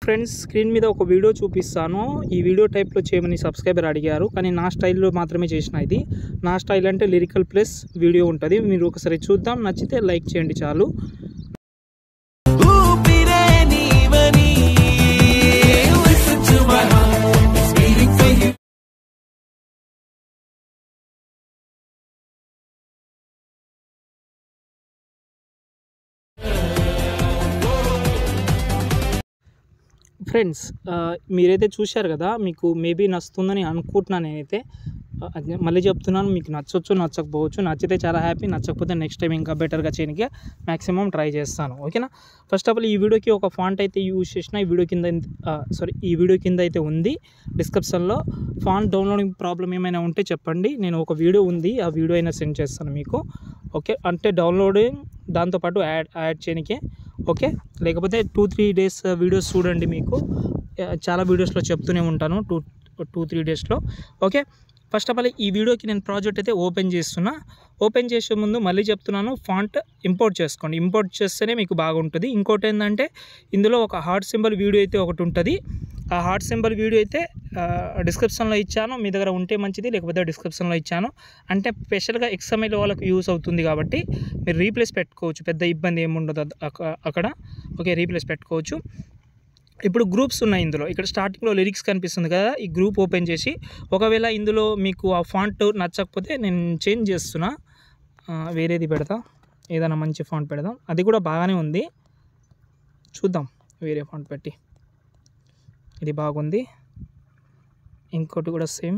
Friends, screen మీద ఒక video చూపిస్తాను. ఈ వీడియో టైప్లో చేయమని సబ్స్క్రైబర్ అడిగారు, కానీ నా స్టైల్లో మాత్రమే చేసిన. ఇది నా స్టైల్ అంటే లిరికల్ ప్లస్ వీడియో ఉంటుంది. మీరు ఒకసారి చూద్దాం, నచ్చితే లైక్ చేయండి చాలు. ఫ్రెండ్స్, మీరైతే చూశారు కదా, మీకు మేబీ నచ్చుతుందని అనుకుంటున్నాను. నేనైతే మళ్ళీ చెప్తున్నాను, మీకు నచ్చవచ్చు నచ్చకపోవచ్చు. నచ్చితే చాలా హ్యాపీ, నచ్చకపోతే నెక్స్ట్ టైం ఇంకా బెటర్గా చేయడానికి మ్యాక్సిమం ట్రై చేస్తాను. ఓకేనా? ఫస్ట్ ఆఫ్ ఆల్ ఈ వీడియోకి ఒక ఫాంట్ అయితే యూజ్ చేసిన. ఈ వీడియో కింద అయితే ఉంది డిస్క్రిప్షన్లో. ఫాంట్ డౌన్లోడింగ్ ప్రాబ్లం ఏమైనా ఉంటే చెప్పండి, నేను ఒక వీడియో ఉంది, ఆ వీడియో అయినా సెండ్ చేస్తాను మీకు. ఓకే, అంటే డౌన్లోడింగ్ దాంతోపాటు యాడ్ చేయడానికే. ఓకే, లేకపోతే 2-3 డేస్ వీడియోస్ చూడండి, మీకు చాలా వీడియోస్లో చెప్తూనే ఉంటాను 2-3 డేస్లో. ఓకే, ఫస్ట్ ఆఫ్ ఆల్ ఈ వీడియోకి నేను ప్రాజెక్ట్ అయితే ఓపెన్ చేస్తున్నా. ఓపెన్ చేసే ముందు మళ్ళీ చెప్తున్నాను, ఫాంట్ ఇంపోర్ట్ చేసుకోండి. ఇంపోర్ట్ చేస్తేనే మీకు బాగుంటుంది. ఇంకోటి ఏంటంటే, ఇందులో ఒక హార్ట్ సింబల్ వీడియో అయితే ఒకటి ఉంటుంది. ఆ హార్ట్ సింబల్ వీడియో అయితే డిస్క్రిప్షన్లో ఇచ్చాను. మీ దగ్గర ఉంటే మంచిది, లేకపోతే డిస్క్రిప్షన్లో ఇచ్చాను. అంటే స్పెషల్గా XML వాళ్ళకు యూస్ అవుతుంది కాబట్టి మీరు రీప్లేస్ పెట్టుకోవచ్చు, పెద్ద ఇబ్బంది ఏముండదు అక్కడ. ఓకే, రీప్లేస్ పెట్టుకోవచ్చు. ఇప్పుడు గ్రూప్స్ ఉన్నాయి ఇందులో. ఇక్కడ స్టార్టింగ్లో లిరిక్స్ కనిపిస్తుంది కదా, ఈ గ్రూప్ ఓపెన్ చేసి, ఒకవేళ ఇందులో మీకు ఆ ఫాంట్ నచ్చకపోతే నేను చేంజ్ చేస్తున్నా, వేరేది పెడతా, ఏదైనా మంచి ఫాంట్ పెడదాం. అది కూడా బాగానే ఉంది, చూద్దాం వేరే ఫాంట్ పెట్టి. ఇది బాగుంది, ఇంకోటి కూడా సేమ్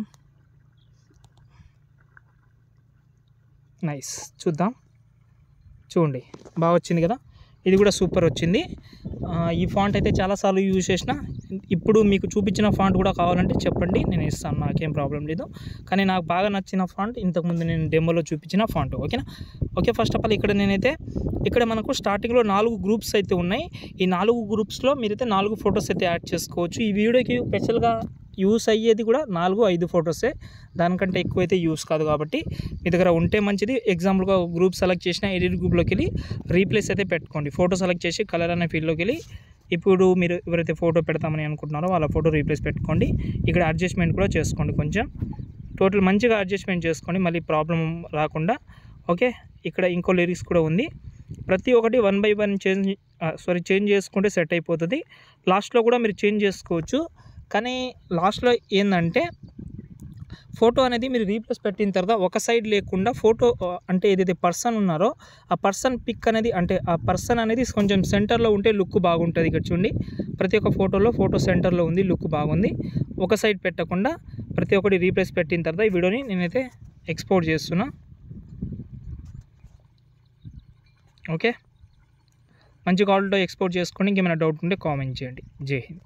నైస్. చూద్దాం, చూడండి బాగా వచ్చింది కదా, ఇది కూడా సూపర్ వచ్చింది. ఈ ఫాంట్ అయితే చాలాసార్లు యూజ్ చేసిన. ఇప్పుడు మీకు చూపించిన ఫాంట్ కూడా కావాలంటే చెప్పండి, నేను ఇస్తాను, నాకేం ప్రాబ్లం లేదు. కానీ నాకు బాగా నచ్చిన ఫాంట్ ఇంతకుముందు నేను డెమోలో చూపించిన ఫాంట్. ఓకేనా? ఓకే, ఫస్ట్ ఆఫ్ ఆల్ ఇక్కడ మనకు స్టార్టింగ్లో 4 గ్రూప్స్ అయితే ఉన్నాయి. ఈ 4 గ్రూప్స్లో మీరైతే 4 ఫొటోస్ అయితే యాడ్ చేసుకోవచ్చు. ఈ వీడియోకి స్పెషల్గా యూస్ అయ్యేది కూడా 4-5 ఫొటోసే, దానికంటే ఎక్కువైతే యూస్ కాదు. కాబట్టి మీ దగ్గర ఉంటే మంచిది. ఎగ్జాంపుల్గా గ్రూప్ సెలెక్ట్ చేసిన, ఎడిట్ గ్రూప్లోకి వెళ్ళి రీప్లేస్ అయితే పెట్టుకోండి. ఫోటో సెలెక్ట్ చేసి కలర్ అనే ఫీల్డ్లోకి వెళ్ళి, ఇప్పుడు మీరు ఎవరైతే ఫోటో పెడతామని అనుకుంటున్నారో వాళ్ళ ఫోటో రీప్లేస్ పెట్టుకోండి. ఇక్కడ అడ్జస్ట్మెంట్ కూడా చేసుకోండి, కొంచెం టోటల్ మంచిగా అడ్జస్ట్మెంట్ చేసుకోండి, మళ్ళీ ప్రాబ్లం రాకుండా. ఓకే, ఇక్కడ ఇంకో లిరిక్స్ కూడా ఉంది. ప్రతి ఒక్కటి 1 by 1 చేంజ్ చేసుకుంటే సెట్ అయిపోతుంది. లాస్ట్లో కూడా మీరు చేంజ్ చేసుకోవచ్చు. కానీ లాస్ట్లో ఏంటంటే, ఫోటో అనేది మీరు రీప్లేస్ పెట్టిన తర్వాత ఒక సైడ్ లేకుండా ఫోటో అంటే ఏదైతే పర్సన్ ఉన్నారో ఆ పర్సన్ పిక్ అనేది, అంటే ఆ పర్సన్ అనేది కొంచెం సెంటర్లో ఉంటే లుక్ బాగుంటుంది. ఇక్కడ చూడండి, ప్రతి ఒక్క ఫోటోలో ఫోటో సెంటర్లో ఉంది, లుక్ బాగుంది. ఒక సైడ్ పెట్టకుండా ప్రతి ఒక్కటి రీప్లేస్ పెట్టిన తర్వాత ఈ వీడియోని నేనైతే ఎక్స్పోర్ట్ చేస్తున్నా. ఓకే, మంచి క్వాలిటీలో ఎక్స్పోర్ట్ చేసుకోండి. ఇంకేమైనా డౌట్ ఉంటే కామెంట్ చేయండి. జై హింద్.